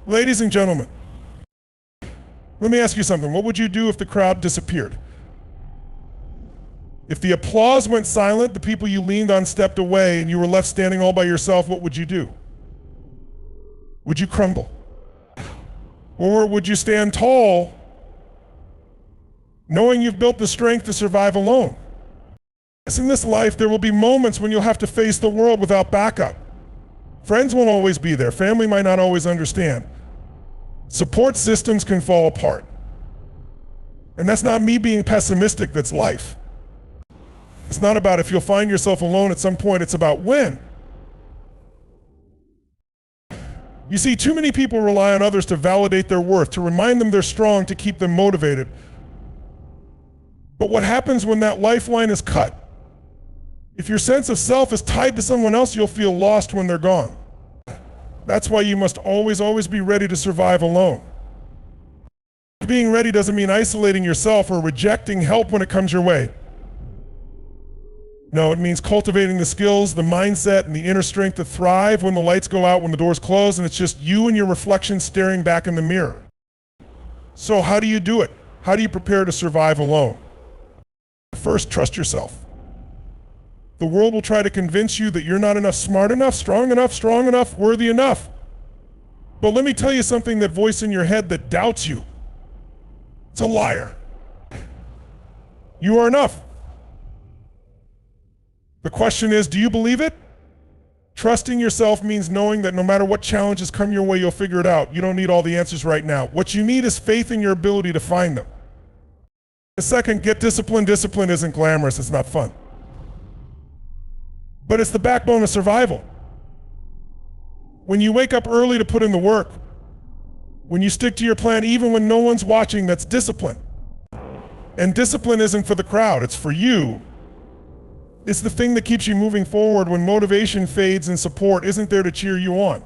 Ladies and gentlemen, let me ask you something. What would you do if the crowd disappeared? If the applause went silent, the people you leaned on stepped away, and you were left standing all by yourself, what would you do? Would you crumble? Or would you stand tall, knowing you've built the strength to survive alone? Yes, in this life, there will be moments when you'll have to face the world without backup. Friends won't always be there. Family might not always understand. Support systems can fall apart. And that's not me being pessimistic, that's life. It's not about if you'll find yourself alone at some point, it's about when. You see, too many people rely on others to validate their worth, to remind them they're strong, to keep them motivated. But what happens when that lifeline is cut? If your sense of self is tied to someone else, you'll feel lost when they're gone. That's why you must always be ready to survive alone. Being ready doesn't mean isolating yourself or rejecting help when it comes your way. No, it means cultivating the skills, the mindset, and the inner strength to thrive when the lights go out, when the doors close, and it's just you and your reflection staring back in the mirror. So how do you do it? How do you prepare to survive alone? First, trust yourself. The world will try to convince you that you're not enough, smart enough, strong enough, worthy enough. But let me tell you something, that voice in your head that doubts you, it's a liar. You are enough. The question is, do you believe it? Trusting yourself means knowing that no matter what challenges come your way, you'll figure it out. You don't need all the answers right now. What you need is faith in your ability to find them. The second, get disciplined. Discipline isn't glamorous, it's not fun. But it's the backbone of survival. When you wake up early to put in the work, when you stick to your plan even when no one's watching, that's discipline. And discipline isn't for the crowd, it's for you. It's the thing that keeps you moving forward when motivation fades and support isn't there to cheer you on.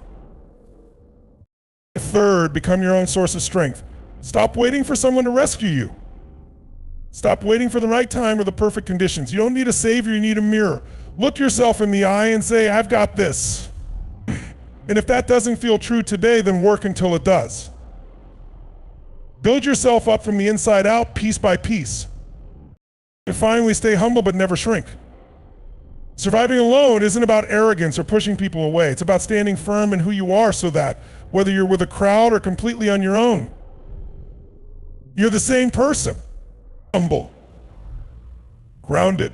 Third, become your own source of strength. Stop waiting for someone to rescue you. Stop waiting for the right time or the perfect conditions. You don't need a savior, you need a mirror. Look yourself in the eye and say, I've got this. And if that doesn't feel true today, then work until it does. Build yourself up from the inside out, piece by piece. And finally, stay humble but never shrink. Surviving alone isn't about arrogance or pushing people away. It's about standing firm in who you are so that, whether you're with a crowd or completely on your own, you're the same person. Humble, grounded,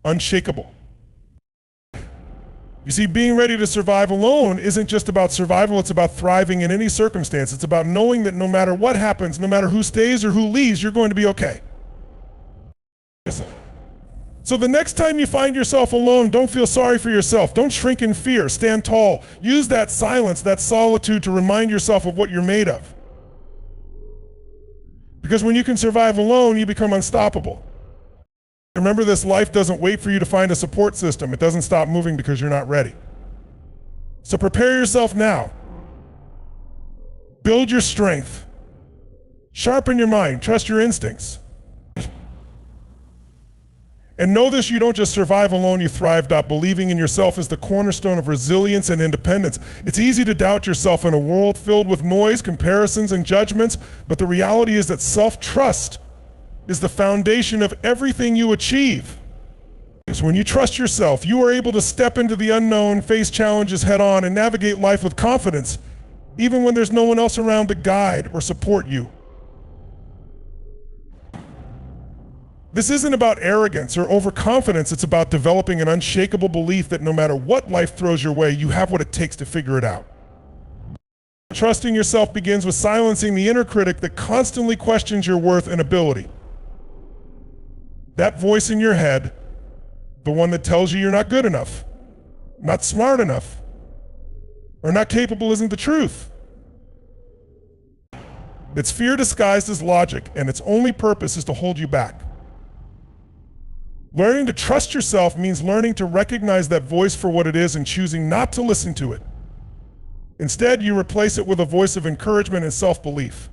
unshakable. You see, being ready to survive alone isn't just about survival, it's about thriving in any circumstance. It's about knowing that no matter what happens, no matter who stays or who leaves, you're going to be okay. So the next time you find yourself alone, don't feel sorry for yourself. Don't shrink in fear, stand tall. Use that silence, that solitude to remind yourself of what you're made of. Because when you can survive alone, you become unstoppable. Remember this, life doesn't wait for you to find a support system. It doesn't stop moving because you're not ready. So prepare yourself now. Build your strength. Sharpen your mind, trust your instincts. And know this, you don't just survive alone, you thrive. Believing in yourself is the cornerstone of resilience and independence. It's easy to doubt yourself in a world filled with noise, comparisons, and judgments, but the reality is that self-trust is the foundation of everything you achieve. So when you trust yourself, you are able to step into the unknown, face challenges head on, and navigate life with confidence, even when there's no one else around to guide or support you. This isn't about arrogance or overconfidence, it's about developing an unshakable belief that no matter what life throws your way, you have what it takes to figure it out. Trusting yourself begins with silencing the inner critic that constantly questions your worth and ability. That voice in your head, the one that tells you you're not good enough, not smart enough, or not capable isn't the truth. It's fear disguised as logic, and its only purpose is to hold you back. Learning to trust yourself means learning to recognize that voice for what it is and choosing not to listen to it. Instead, you replace it with a voice of encouragement and self-belief.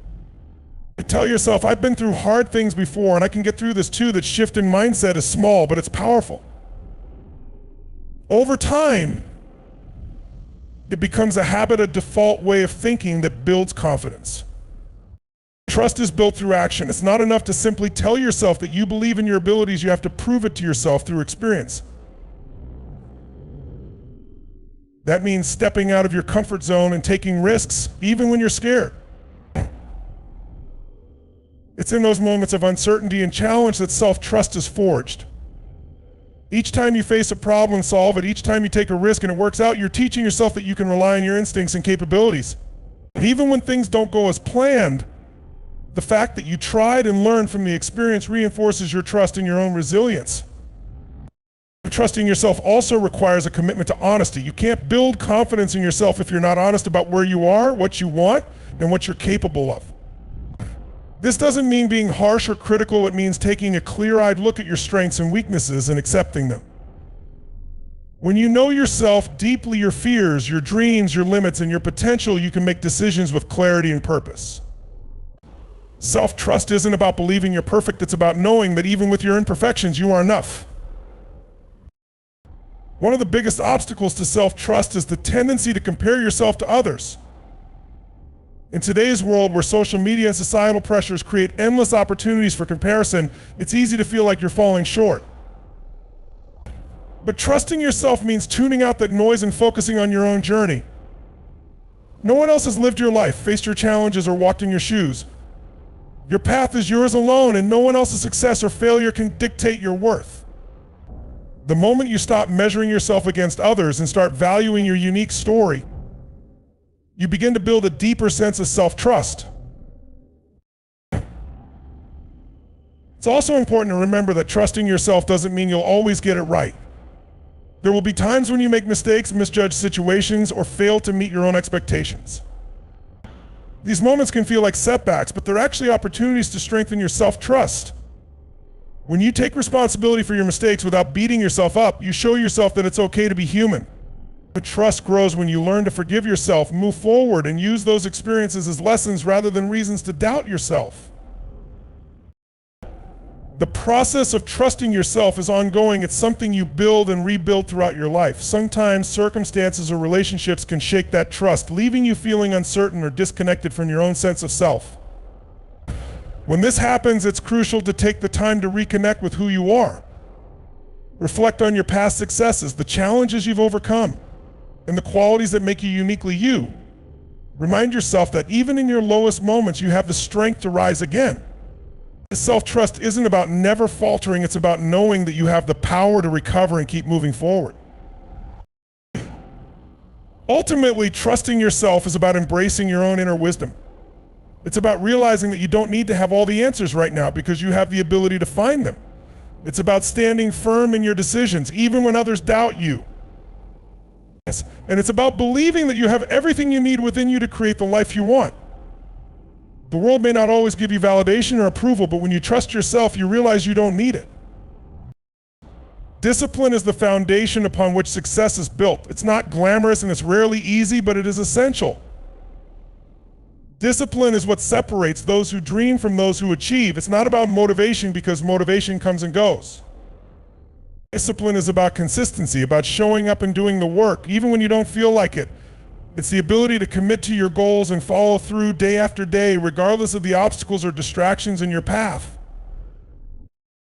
Tell yourself, I've been through hard things before and I can get through this too. That shift in mindset is small, but it's powerful. Over time, It becomes a habit, a default way of thinking that builds confidence. Trust is built through action. It's not enough to simply tell yourself that you believe in your abilities. You have to prove it to yourself through experience. That means stepping out of your comfort zone and taking risks, even when you're scared. It's in those moments of uncertainty and challenge that self-trust is forged. Each time you face a problem, solve it. Each time you take a risk and it works out, you're teaching yourself that you can rely on your instincts and capabilities. And even when things don't go as planned, the fact that you tried and learned from the experience reinforces your trust in your own resilience. Trusting yourself also requires a commitment to honesty. You can't build confidence in yourself if you're not honest about where you are, what you want, and what you're capable of. This doesn't mean being harsh or critical. It means taking a clear-eyed look at your strengths and weaknesses and accepting them. When you know yourself deeply, your fears, your dreams, your limits, and your potential, you can make decisions with clarity and purpose. Self-trust isn't about believing you're perfect. It's about knowing that even with your imperfections, you are enough. One of the biggest obstacles to self-trust is the tendency to compare yourself to others. In today's world where social media and societal pressures create endless opportunities for comparison, it's easy to feel like you're falling short. But trusting yourself means tuning out that noise and focusing on your own journey. No one else has lived your life, faced your challenges, or walked in your shoes. Your path is yours alone, and no one else's success or failure can dictate your worth. The moment you stop measuring yourself against others and start valuing your unique story, you begin to build a deeper sense of self-trust. It's also important to remember that trusting yourself doesn't mean you'll always get it right. There will be times when you make mistakes, misjudge situations, or fail to meet your own expectations. These moments can feel like setbacks, but they're actually opportunities to strengthen your self-trust. When you take responsibility for your mistakes without beating yourself up, you show yourself that it's okay to be human. But trust grows when you learn to forgive yourself, move forward, and use those experiences as lessons rather than reasons to doubt yourself. The process of trusting yourself is ongoing. It's something you build and rebuild throughout your life. Sometimes circumstances or relationships can shake that trust, leaving you feeling uncertain or disconnected from your own sense of self. When this happens, it's crucial to take the time to reconnect with who you are. Reflect on your past successes, the challenges you've overcome, and the qualities that make you uniquely you. Remind yourself that even in your lowest moments, you have the strength to rise again. Self-trust isn't about never faltering, it's about knowing that you have the power to recover and keep moving forward. Ultimately, trusting yourself is about embracing your own inner wisdom. It's about realizing that you don't need to have all the answers right now because you have the ability to find them. It's about standing firm in your decisions, even when others doubt you. And it's about believing that you have everything you need within you to create the life you want. The world may not always give you validation or approval, but when you trust yourself, you realize you don't need it. Discipline is the foundation upon which success is built. It's not glamorous and it's rarely easy, but it is essential. Discipline is what separates those who dream from those who achieve. It's not about motivation because motivation comes and goes. Discipline is about consistency, about showing up and doing the work, even when you don't feel like it. It's the ability to commit to your goals and follow through day after day, regardless of the obstacles or distractions in your path.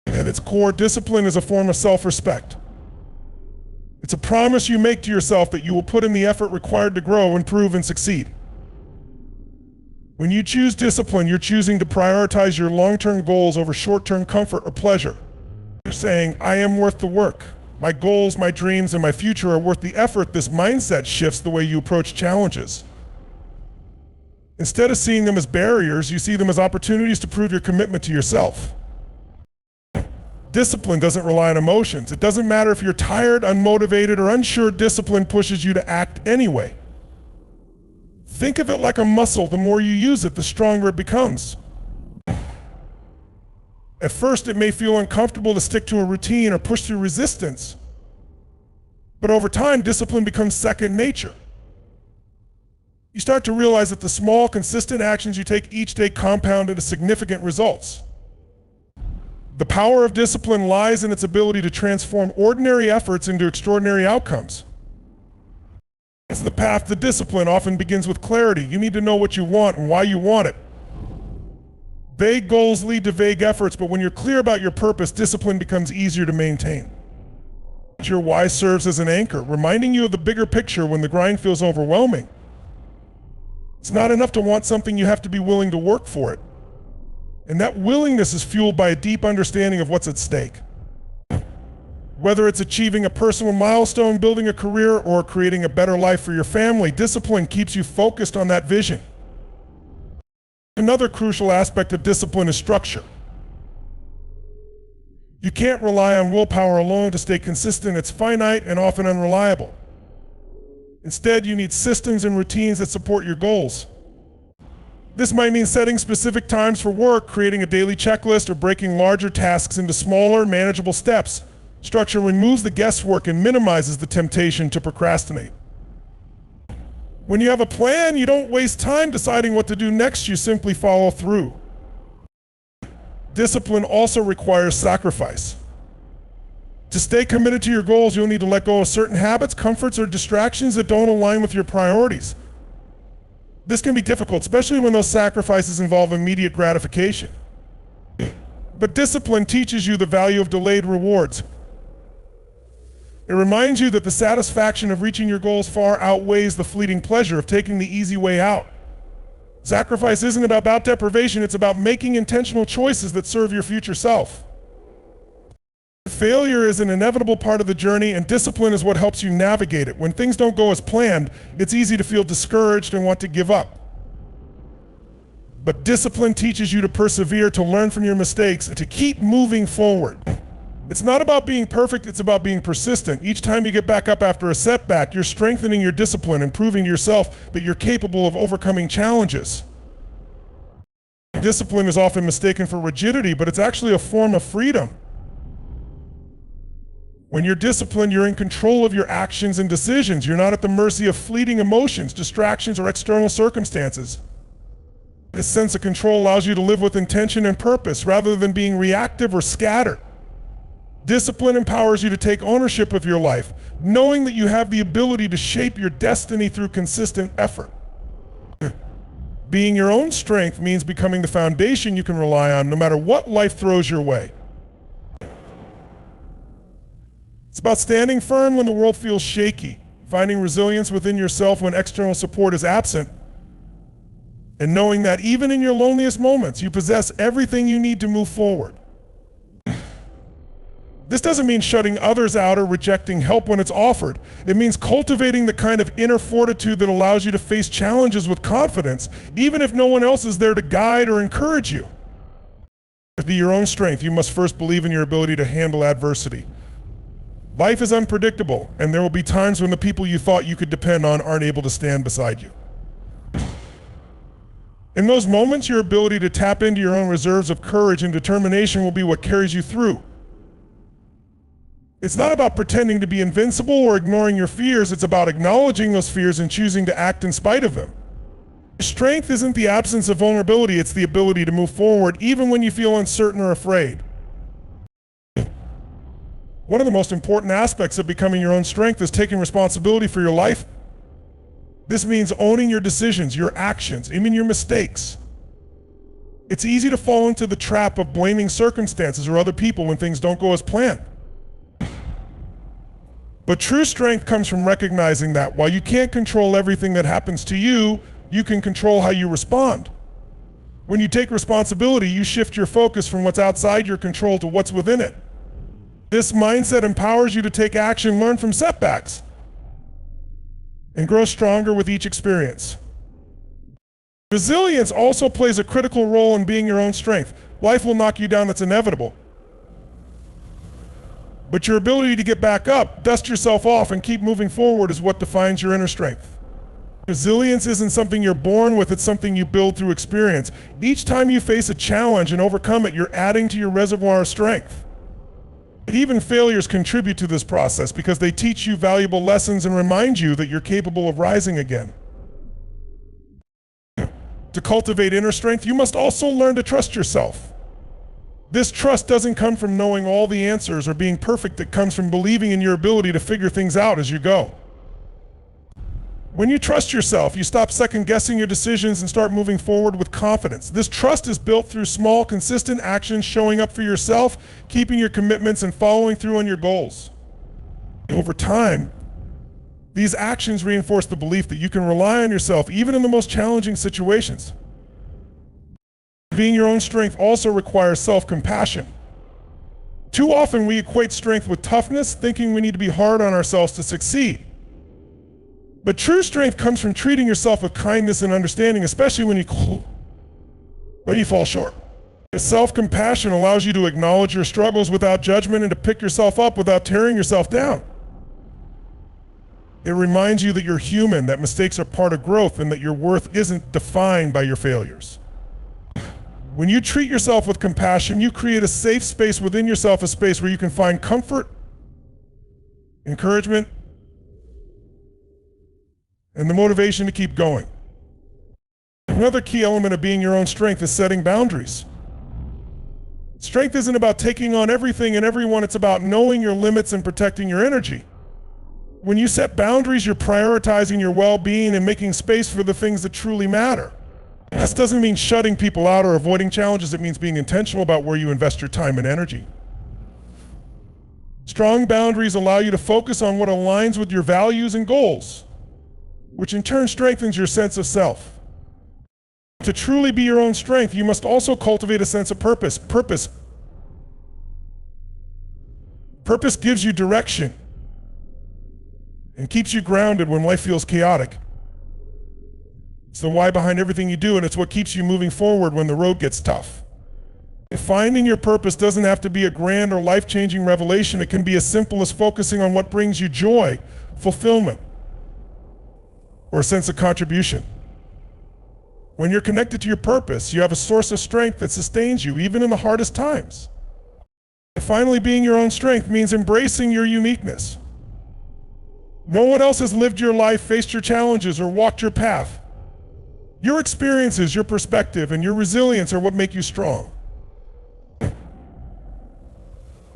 At its core, discipline is a form of self-respect. It's a promise you make to yourself that you will put in the effort required to grow, improve, and succeed. When you choose discipline, you're choosing to prioritize your long-term goals over short-term comfort or pleasure. You're saying, I am worth the work. My goals, my dreams, and my future are worth the effort. This mindset shifts the way you approach challenges. Instead of seeing them as barriers, you see them as opportunities to prove your commitment to yourself. Discipline doesn't rely on emotions. It doesn't matter if you're tired, unmotivated, or unsure, discipline pushes you to act anyway. Think of it like a muscle. The more you use it, the stronger it becomes. At first, it may feel uncomfortable to stick to a routine or push through resistance. But over time, discipline becomes second nature. You start to realize that the small, consistent actions you take each day compound into significant results. The power of discipline lies in its ability to transform ordinary efforts into extraordinary outcomes. It's the path to discipline often begins with clarity. You need to know what you want and why you want it. Vague goals lead to vague efforts, but when you're clear about your purpose, discipline becomes easier to maintain. Your why serves as an anchor, reminding you of the bigger picture when the grind feels overwhelming. It's not enough to want something, you have to be willing to work for it. And that willingness is fueled by a deep understanding of what's at stake. Whether it's achieving a personal milestone, building a career, or creating a better life for your family, discipline keeps you focused on that vision. Another crucial aspect of discipline is structure. You can't rely on willpower alone to stay consistent. It's finite and often unreliable. Instead, you need systems and routines that support your goals. This might mean setting specific times for work, creating a daily checklist, or breaking larger tasks into smaller, manageable steps. Structure removes the guesswork and minimizes the temptation to procrastinate. When you have a plan, you don't waste time deciding what to do next, you simply follow through. Discipline also requires sacrifice. To stay committed to your goals, you'll need to let go of certain habits, comforts, or distractions that don't align with your priorities. This can be difficult, especially when those sacrifices involve immediate gratification. But discipline teaches you the value of delayed rewards. It reminds you that the satisfaction of reaching your goals far outweighs the fleeting pleasure of taking the easy way out. Sacrifice isn't about deprivation, it's about making intentional choices that serve your future self. Failure is an inevitable part of the journey, and discipline is what helps you navigate it. When things don't go as planned, it's easy to feel discouraged and want to give up. But discipline teaches you to persevere, to learn from your mistakes, and to keep moving forward. It's not about being perfect, it's about being persistent. Each time you get back up after a setback, you're strengthening your discipline and proving to yourself that you're capable of overcoming challenges. Discipline is often mistaken for rigidity, but it's actually a form of freedom. When you're disciplined, you're in control of your actions and decisions. You're not at the mercy of fleeting emotions, distractions, or external circumstances. This sense of control allows you to live with intention and purpose rather than being reactive or scattered. Discipline empowers you to take ownership of your life, knowing that you have the ability to shape your destiny through consistent effort. Being your own strength means becoming the foundation you can rely on no matter what life throws your way. It's about standing firm when the world feels shaky, finding resilience within yourself when external support is absent, and knowing that even in your loneliest moments, you possess everything you need to move forward. This doesn't mean shutting others out or rejecting help when it's offered. It means cultivating the kind of inner fortitude that allows you to face challenges with confidence, even if no one else is there to guide or encourage you. To be your own strength, you must first believe in your ability to handle adversity. Life is unpredictable, and there will be times when the people you thought you could depend on aren't able to stand beside you. In those moments, your ability to tap into your own reserves of courage and determination will be what carries you through. It's not about pretending to be invincible or ignoring your fears, it's about acknowledging those fears and choosing to act in spite of them. Strength isn't the absence of vulnerability, it's the ability to move forward even when you feel uncertain or afraid. One of the most important aspects of becoming your own strength is taking responsibility for your life. This means owning your decisions, your actions, even your mistakes. It's easy to fall into the trap of blaming circumstances or other people when things don't go as planned. But true strength comes from recognizing that while you can't control everything that happens to you, you can control how you respond. When you take responsibility, you shift your focus from what's outside your control to what's within it. This mindset empowers you to take action, learn from setbacks, and grow stronger with each experience. Resilience also plays a critical role in being your own strength. Life will knock you down, that's inevitable. But your ability to get back up, dust yourself off, and keep moving forward is what defines your inner strength. Resilience isn't something you're born with, it's something you build through experience. Each time you face a challenge and overcome it, you're adding to your reservoir of strength. Even failures contribute to this process because they teach you valuable lessons and remind you that you're capable of rising again. To cultivate inner strength, you must also learn to trust yourself. This trust doesn't come from knowing all the answers or being perfect. It comes from believing in your ability to figure things out as you go. When you trust yourself, you stop second-guessing your decisions and start moving forward with confidence. This trust is built through small, consistent actions, showing up for yourself, keeping your commitments, and following through on your goals. Over time, these actions reinforce the belief that you can rely on yourself even in the most challenging situations. Being your own strength also requires self-compassion. Too often we equate strength with toughness, thinking we need to be hard on ourselves to succeed. But true strength comes from treating yourself with kindness and understanding, especially when you fall short. Self-compassion allows you to acknowledge your struggles without judgment and to pick yourself up without tearing yourself down. It reminds you that you're human, that mistakes are part of growth, and that your worth isn't defined by your failures. When you treat yourself with compassion, you create a safe space within yourself, a space where you can find comfort, encouragement, and the motivation to keep going. Another key element of being your own strength is setting boundaries. Strength isn't about taking on everything and everyone, it's about knowing your limits and protecting your energy. When you set boundaries, you're prioritizing your well-being and making space for the things that truly matter. This doesn't mean shutting people out or avoiding challenges, it means being intentional about where you invest your time and energy. Strong boundaries allow you to focus on what aligns with your values and goals, which in turn strengthens your sense of self. To truly be your own strength, you must also cultivate a sense of purpose. Purpose gives you direction and keeps you grounded when life feels chaotic. It's the why behind everything you do, and it's what keeps you moving forward when the road gets tough. Finding your purpose doesn't have to be a grand or life-changing revelation. It can be as simple as focusing on what brings you joy, fulfillment, or a sense of contribution. When you're connected to your purpose, you have a source of strength that sustains you, even in the hardest times. Finally, being your own strength means embracing your uniqueness. No one else has lived your life, faced your challenges, or walked your path. Your experiences, your perspective, and your resilience are what make you strong.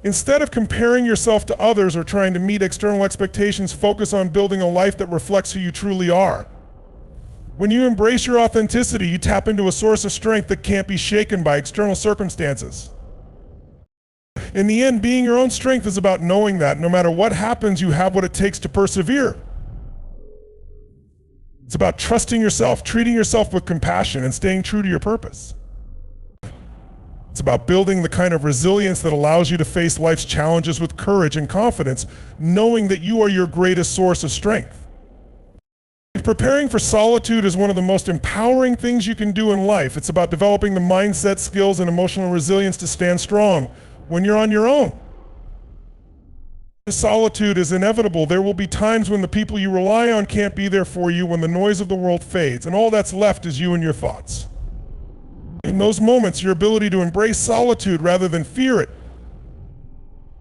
Instead of comparing yourself to others or trying to meet external expectations, focus on building a life that reflects who you truly are. When you embrace your authenticity, you tap into a source of strength that can't be shaken by external circumstances. In the end, being your own strength is about knowing that no matter what happens, you have what it takes to persevere. It's about trusting yourself, treating yourself with compassion, and staying true to your purpose. It's about building the kind of resilience that allows you to face life's challenges with courage and confidence, knowing that you are your greatest source of strength. Preparing for solitude is one of the most empowering things you can do in life. It's about developing the mindset, skills, and emotional resilience to stand strong when you're on your own. Solitude is inevitable. There will be times when the people you rely on can't be there for you, when the noise of the world fades, and all that's left is you and your thoughts. In those moments, your ability to embrace solitude rather than fear it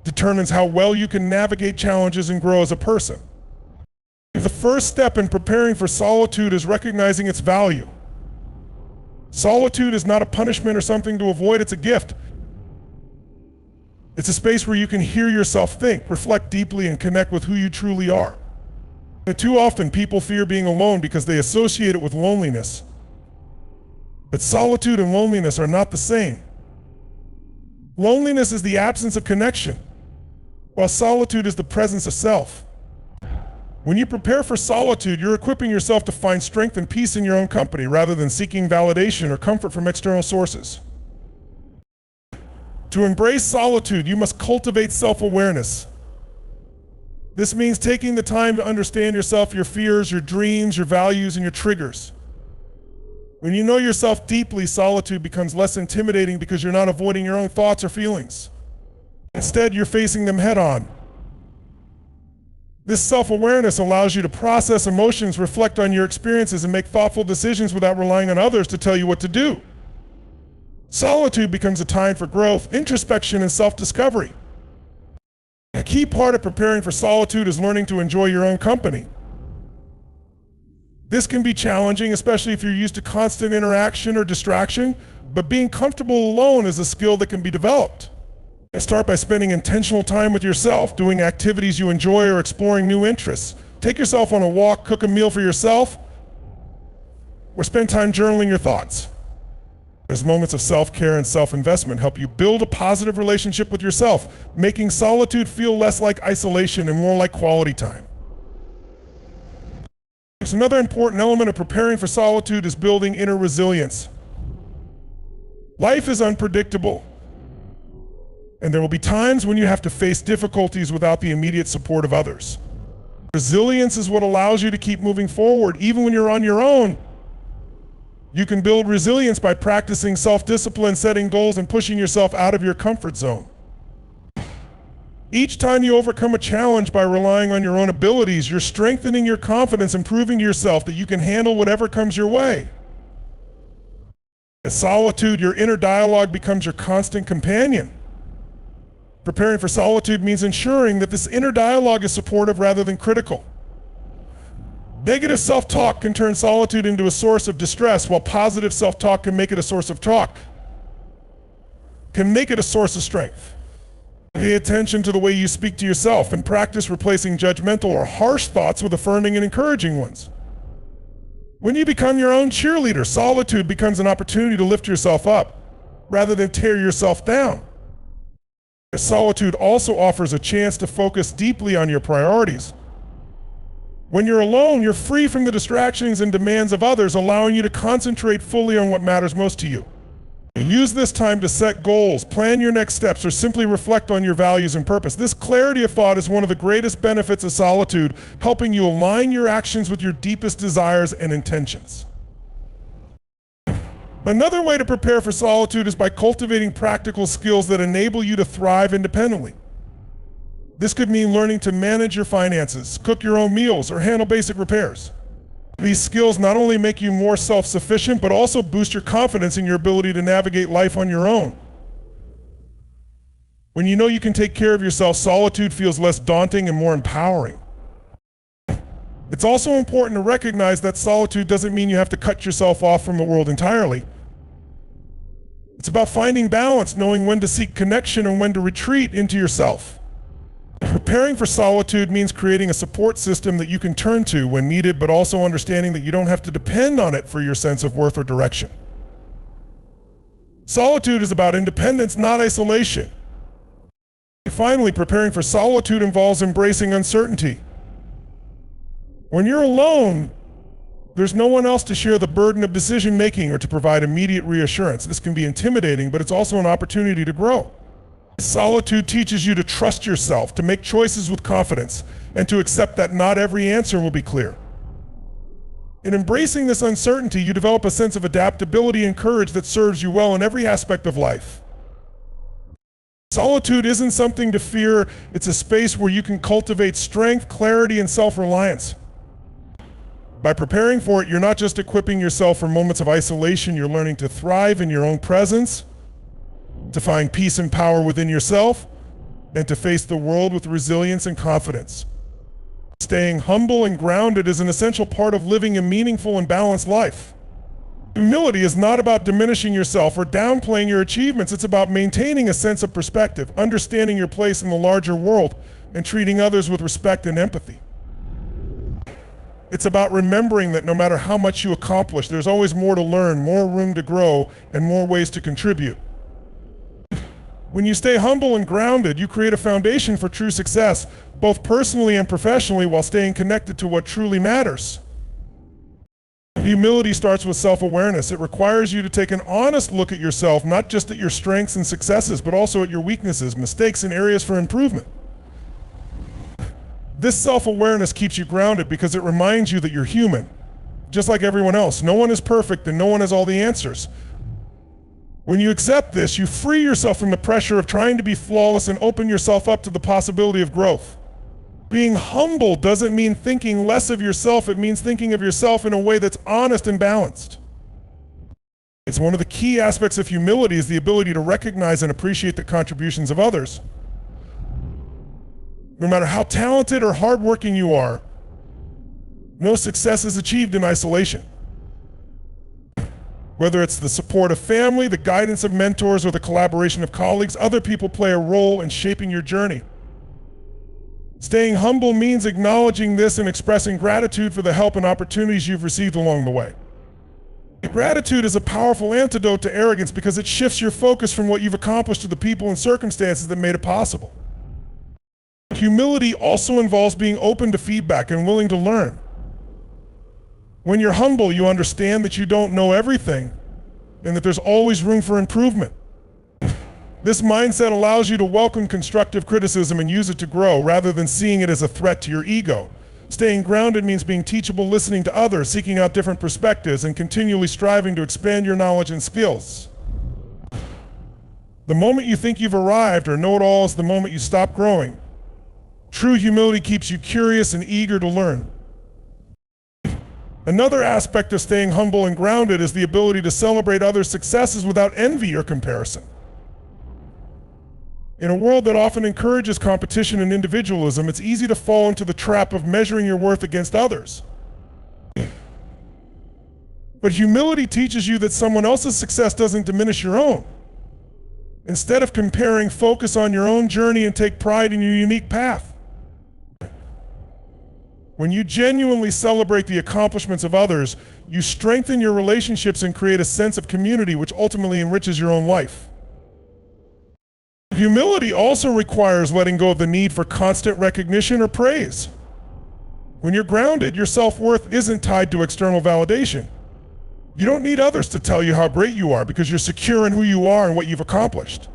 determines how well you can navigate challenges and grow as a person. The first step in preparing for solitude is recognizing its value. Solitude is not a punishment or something to avoid, it's a gift. It's a space where you can hear yourself think, reflect deeply, and connect with who you truly are. And too often, people fear being alone because they associate it with loneliness. But solitude and loneliness are not the same. Loneliness is the absence of connection, while solitude is the presence of self. When you prepare for solitude, you're equipping yourself to find strength and peace in your own company rather than seeking validation or comfort from external sources. To embrace solitude, you must cultivate self-awareness. This means taking the time to understand yourself, your fears, your dreams, your values, and your triggers. When you know yourself deeply, solitude becomes less intimidating because you're not avoiding your own thoughts or feelings. Instead, you're facing them head on. This self-awareness allows you to process emotions, reflect on your experiences, and make thoughtful decisions without relying on others to tell you what to do. Solitude becomes a time for growth, introspection, and self-discovery. A key part of preparing for solitude is learning to enjoy your own company. This can be challenging, especially if you're used to constant interaction or distraction, but being comfortable alone is a skill that can be developed. Start by spending intentional time with yourself, doing activities you enjoy or exploring new interests. Take yourself on a walk, cook a meal for yourself, or spend time journaling your thoughts. Those moments of self-care and self-investment help you build a positive relationship with yourself, making solitude feel less like isolation and more like quality time. So another important element of preparing for solitude is building inner resilience. Life is unpredictable, and there will be times when you have to face difficulties without the immediate support of others. Resilience is what allows you to keep moving forward, even when you're on your own. You can build resilience by practicing self-discipline, setting goals, and pushing yourself out of your comfort zone. Each time you overcome a challenge by relying on your own abilities, you're strengthening your confidence and proving to yourself that you can handle whatever comes your way. In solitude, your inner dialogue becomes your constant companion. Preparing for solitude means ensuring that this inner dialogue is supportive rather than critical. Negative self-talk can turn solitude into a source of distress, while positive self-talk can make it a source of strength. Pay attention to the way you speak to yourself and practice replacing judgmental or harsh thoughts with affirming and encouraging ones. When you become your own cheerleader, solitude becomes an opportunity to lift yourself up rather than tear yourself down. Solitude also offers a chance to focus deeply on your priorities. When you're alone, you're free from the distractions and demands of others, allowing you to concentrate fully on what matters most to you. Use this time to set goals, plan your next steps, or simply reflect on your values and purpose. This clarity of thought is one of the greatest benefits of solitude, helping you align your actions with your deepest desires and intentions. Another way to prepare for solitude is by cultivating practical skills that enable you to thrive independently. This could mean learning to manage your finances, cook your own meals, or handle basic repairs. These skills not only make you more self-sufficient, but also boost your confidence in your ability to navigate life on your own. When you know you can take care of yourself, solitude feels less daunting and more empowering. It's also important to recognize that solitude doesn't mean you have to cut yourself off from the world entirely. It's about finding balance, knowing when to seek connection and when to retreat into yourself. Preparing for solitude means creating a support system that you can turn to when needed, but also understanding that you don't have to depend on it for your sense of worth or direction. Solitude is about independence, not isolation. Finally, preparing for solitude involves embracing uncertainty. When you're alone, there's no one else to share the burden of decision-making or to provide immediate reassurance. This can be intimidating, but it's also an opportunity to grow. Solitude teaches you to trust yourself, to make choices with confidence, and to accept that not every answer will be clear. In embracing this uncertainty, you develop a sense of adaptability and courage that serves you well in every aspect of life. Solitude isn't something to fear, it's a space where you can cultivate strength, clarity, and self-reliance. By preparing for it, you're not just equipping yourself for moments of isolation, you're learning to thrive in your own presence, to find peace and power within yourself, and to face the world with resilience and confidence. Staying humble and grounded is an essential part of living a meaningful and balanced life. Humility is not about diminishing yourself or downplaying your achievements. It's about maintaining a sense of perspective, understanding your place in the larger world, and treating others with respect and empathy. It's about remembering that no matter how much you accomplish, there's always more to learn, more room to grow, and more ways to contribute. When you stay humble and grounded, you create a foundation for true success, both personally and professionally, while staying connected to what truly matters. Humility starts with self-awareness. It requires you to take an honest look at yourself, not just at your strengths and successes, but also at your weaknesses, mistakes, and areas for improvement. This self-awareness keeps you grounded because it reminds you that you're human, just like everyone else. No one is perfect and no one has all the answers. When you accept this, you free yourself from the pressure of trying to be flawless and open yourself up to the possibility of growth. Being humble doesn't mean thinking less of yourself, it means thinking of yourself in a way that's honest and balanced. It's one of the key aspects of humility is the ability to recognize and appreciate the contributions of others. No matter how talented or hardworking you are, no success is achieved in isolation. Whether it's the support of family, the guidance of mentors, or the collaboration of colleagues, other people play a role in shaping your journey. Staying humble means acknowledging this and expressing gratitude for the help and opportunities you've received along the way. Gratitude is a powerful antidote to arrogance because it shifts your focus from what you've accomplished to the people and circumstances that made it possible. Humility also involves being open to feedback and willing to learn. When you're humble, you understand that you don't know everything and that there's always room for improvement. This mindset allows you to welcome constructive criticism and use it to grow rather than seeing it as a threat to your ego. Staying grounded means being teachable, listening to others, seeking out different perspectives, and continually striving to expand your knowledge and skills. The moment you think you've arrived or know it all is the moment you stop growing. True humility keeps you curious and eager to learn. Another aspect of staying humble and grounded is the ability to celebrate others' successes without envy or comparison. In a world that often encourages competition and individualism, it's easy to fall into the trap of measuring your worth against others. But humility teaches you that someone else's success doesn't diminish your own. Instead of comparing, focus on your own journey and take pride in your unique path. When you genuinely celebrate the accomplishments of others, you strengthen your relationships and create a sense of community, which ultimately enriches your own life. Humility also requires letting go of the need for constant recognition or praise. When you're grounded, your self-worth isn't tied to external validation. You don't need others to tell you how great you are because you're secure in who you are and what you've accomplished.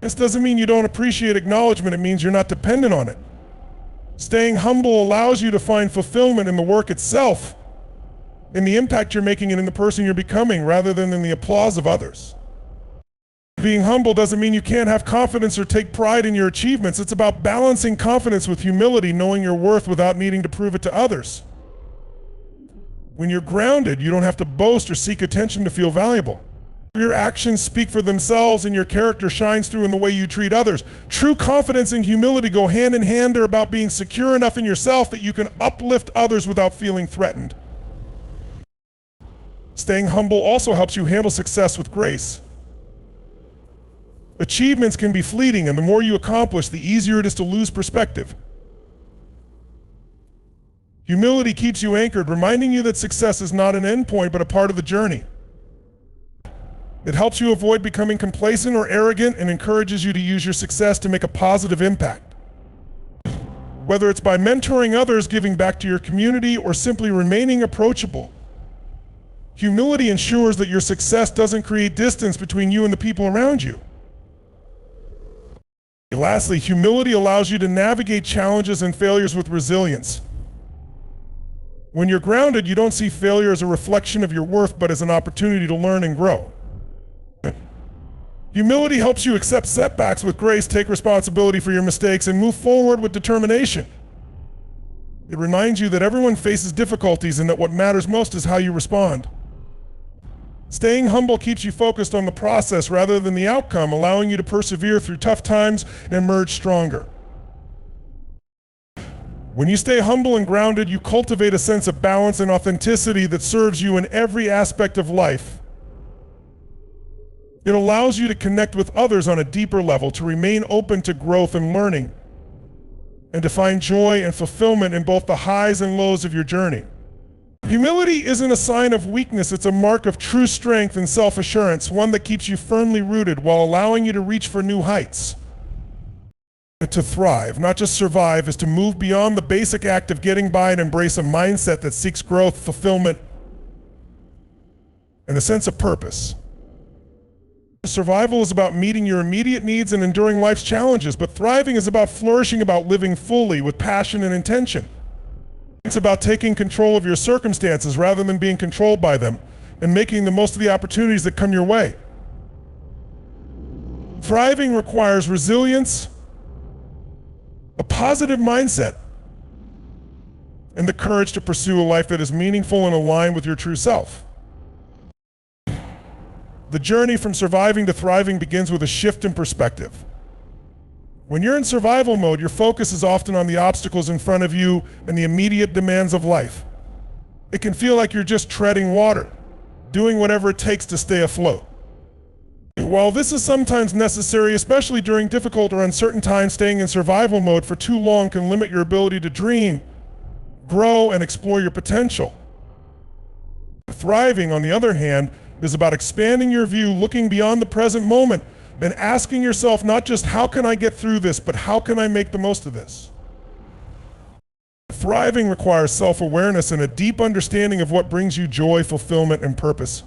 This doesn't mean you don't appreciate acknowledgement, it means you're not dependent on it. Staying humble allows you to find fulfillment in the work itself, in the impact you're making and in the person you're becoming, rather than in the applause of others. Being humble doesn't mean you can't have confidence or take pride in your achievements. It's about balancing confidence with humility, knowing your worth without needing to prove it to others. When you're grounded, you don't have to boast or seek attention to feel valuable. Your actions speak for themselves and your character shines through in the way you treat others. True confidence and humility go hand in hand. They're about being secure enough in yourself that you can uplift others without feeling threatened. Staying humble also helps you handle success with grace. Achievements can be fleeting, and the more you accomplish, the easier it is to lose perspective. Humility keeps you anchored, reminding you that success is not an endpoint, but a part of the journey. It helps you avoid becoming complacent or arrogant and encourages you to use your success to make a positive impact. Whether it's by mentoring others, giving back to your community, or simply remaining approachable, humility ensures that your success doesn't create distance between you and the people around you. Lastly, humility allows you to navigate challenges and failures with resilience. When you're grounded, you don't see failure as a reflection of your worth, but as an opportunity to learn and grow. Humility helps you accept setbacks with grace, take responsibility for your mistakes, and move forward with determination. It reminds you that everyone faces difficulties and that what matters most is how you respond. Staying humble keeps you focused on the process rather than the outcome, allowing you to persevere through tough times and emerge stronger. When you stay humble and grounded, you cultivate a sense of balance and authenticity that serves you in every aspect of life. It allows you to connect with others on a deeper level, to remain open to growth and learning, and to find joy and fulfillment in both the highs and lows of your journey. Humility isn't a sign of weakness, it's a mark of true strength and self-assurance, one that keeps you firmly rooted while allowing you to reach for new heights. To thrive, not just survive, is to move beyond the basic act of getting by and embrace a mindset that seeks growth, fulfillment, and a sense of purpose. Survival is about meeting your immediate needs and enduring life's challenges, but thriving is about flourishing, about living fully with passion and intention. It's about taking control of your circumstances rather than being controlled by them, and making the most of the opportunities that come your way. Thriving requires resilience, a positive mindset, and the courage to pursue a life that is meaningful and aligned with your true self. The journey from surviving to thriving begins with a shift in perspective. When you're in survival mode, your focus is often on the obstacles in front of you and the immediate demands of life. It can feel like you're just treading water, doing whatever it takes to stay afloat. While this is sometimes necessary, especially during difficult or uncertain times, staying in survival mode for too long can limit your ability to dream, grow, and explore your potential. Thriving, on the other hand, is about expanding your view, looking beyond the present moment, and asking yourself not just how can I get through this, but how can I make the most of this? Thriving requires self-awareness and a deep understanding of what brings you joy, fulfillment, and purpose.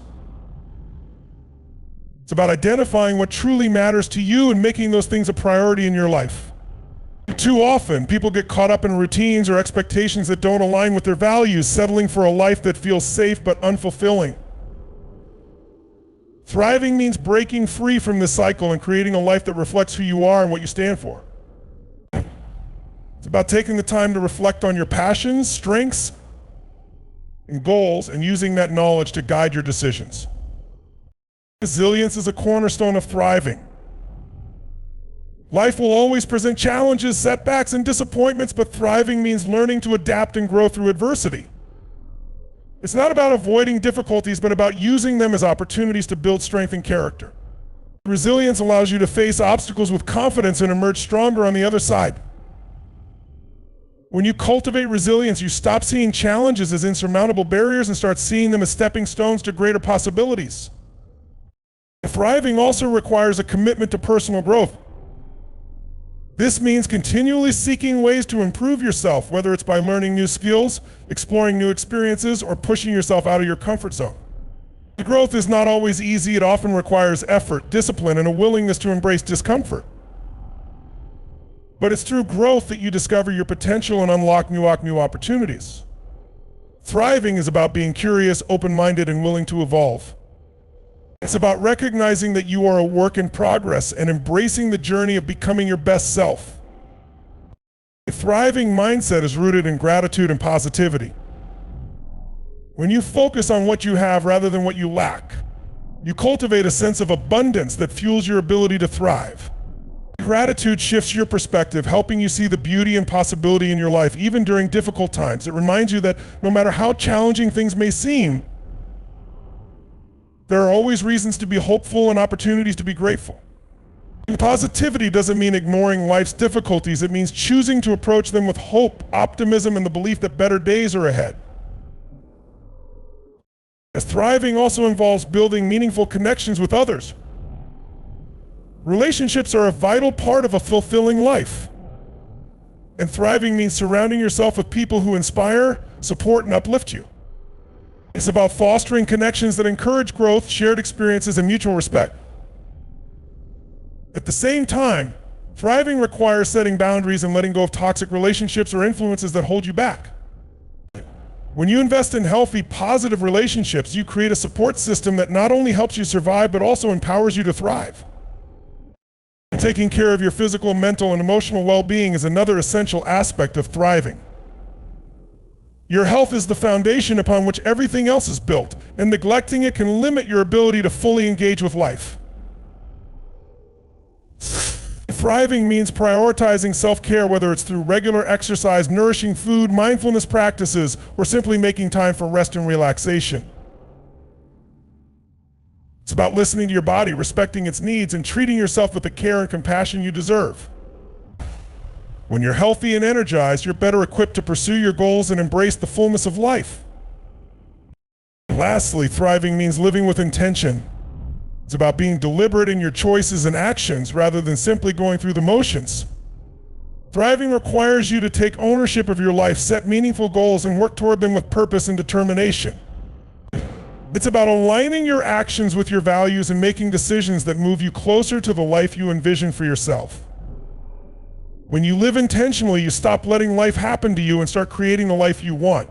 It's about identifying what truly matters to you and making those things a priority in your life. Too often, people get caught up in routines or expectations that don't align with their values, settling for a life that feels safe but unfulfilling. Thriving means breaking free from this cycle and creating a life that reflects who you are and what you stand for. It's about taking the time to reflect on your passions, strengths, and goals, and using that knowledge to guide your decisions. Resilience is a cornerstone of thriving. Life will always present challenges, setbacks, and disappointments, but thriving means learning to adapt and grow through adversity. It's not about avoiding difficulties, but about using them as opportunities to build strength and character. Resilience allows you to face obstacles with confidence and emerge stronger on the other side. When you cultivate resilience, you stop seeing challenges as insurmountable barriers and start seeing them as stepping stones to greater possibilities. Thriving also requires a commitment to personal growth. This means continually seeking ways to improve yourself, whether it's by learning new skills, exploring new experiences, or pushing yourself out of your comfort zone. Growth is not always easy. It often requires effort, discipline, and a willingness to embrace discomfort. But it's through growth that you discover your potential and unlock new opportunities. Thriving is about being curious, open-minded, and willing to evolve. It's about recognizing that you are a work in progress and embracing the journey of becoming your best self. A thriving mindset is rooted in gratitude and positivity. When you focus on what you have rather than what you lack, you cultivate a sense of abundance that fuels your ability to thrive. Gratitude shifts your perspective, helping you see the beauty and possibility in your life, even during difficult times. It reminds you that no matter how challenging things may seem, there are always reasons to be hopeful and opportunities to be grateful. Positivity doesn't mean ignoring life's difficulties. It means choosing to approach them with hope, optimism, and the belief that better days are ahead. As thriving also involves building meaningful connections with others. Relationships are a vital part of a fulfilling life. And thriving means surrounding yourself with people who inspire, support, and uplift you. It's about fostering connections that encourage growth, shared experiences, and mutual respect. At the same time, thriving requires setting boundaries and letting go of toxic relationships or influences that hold you back. When you invest in healthy, positive relationships, you create a support system that not only helps you survive, but also empowers you to thrive. Taking care of your physical, mental, and emotional well-being is another essential aspect of thriving. Your health is the foundation upon which everything else is built, and neglecting it can limit your ability to fully engage with life. Thriving means prioritizing self-care, whether it's through regular exercise, nourishing food, mindfulness practices, or simply making time for rest and relaxation. It's about listening to your body, respecting its needs, and treating yourself with the care and compassion you deserve. When you're healthy and energized, you're better equipped to pursue your goals and embrace the fullness of life. Lastly, thriving means living with intention. It's about being deliberate in your choices and actions rather than simply going through the motions. Thriving requires you to take ownership of your life, set meaningful goals, and work toward them with purpose and determination. It's about aligning your actions with your values and making decisions that move you closer to the life you envision for yourself. When you live intentionally, you stop letting life happen to you and start creating the life you want.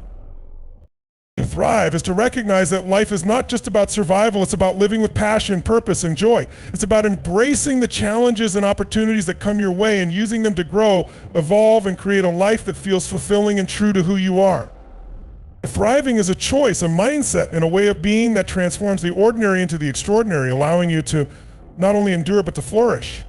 To thrive is to recognize that life is not just about survival, it's about living with passion, purpose, and joy. It's about embracing the challenges and opportunities that come your way and using them to grow, evolve, and create a life that feels fulfilling and true to who you are. Thriving is a choice, a mindset, and a way of being that transforms the ordinary into the extraordinary, allowing you to not only endure but to flourish.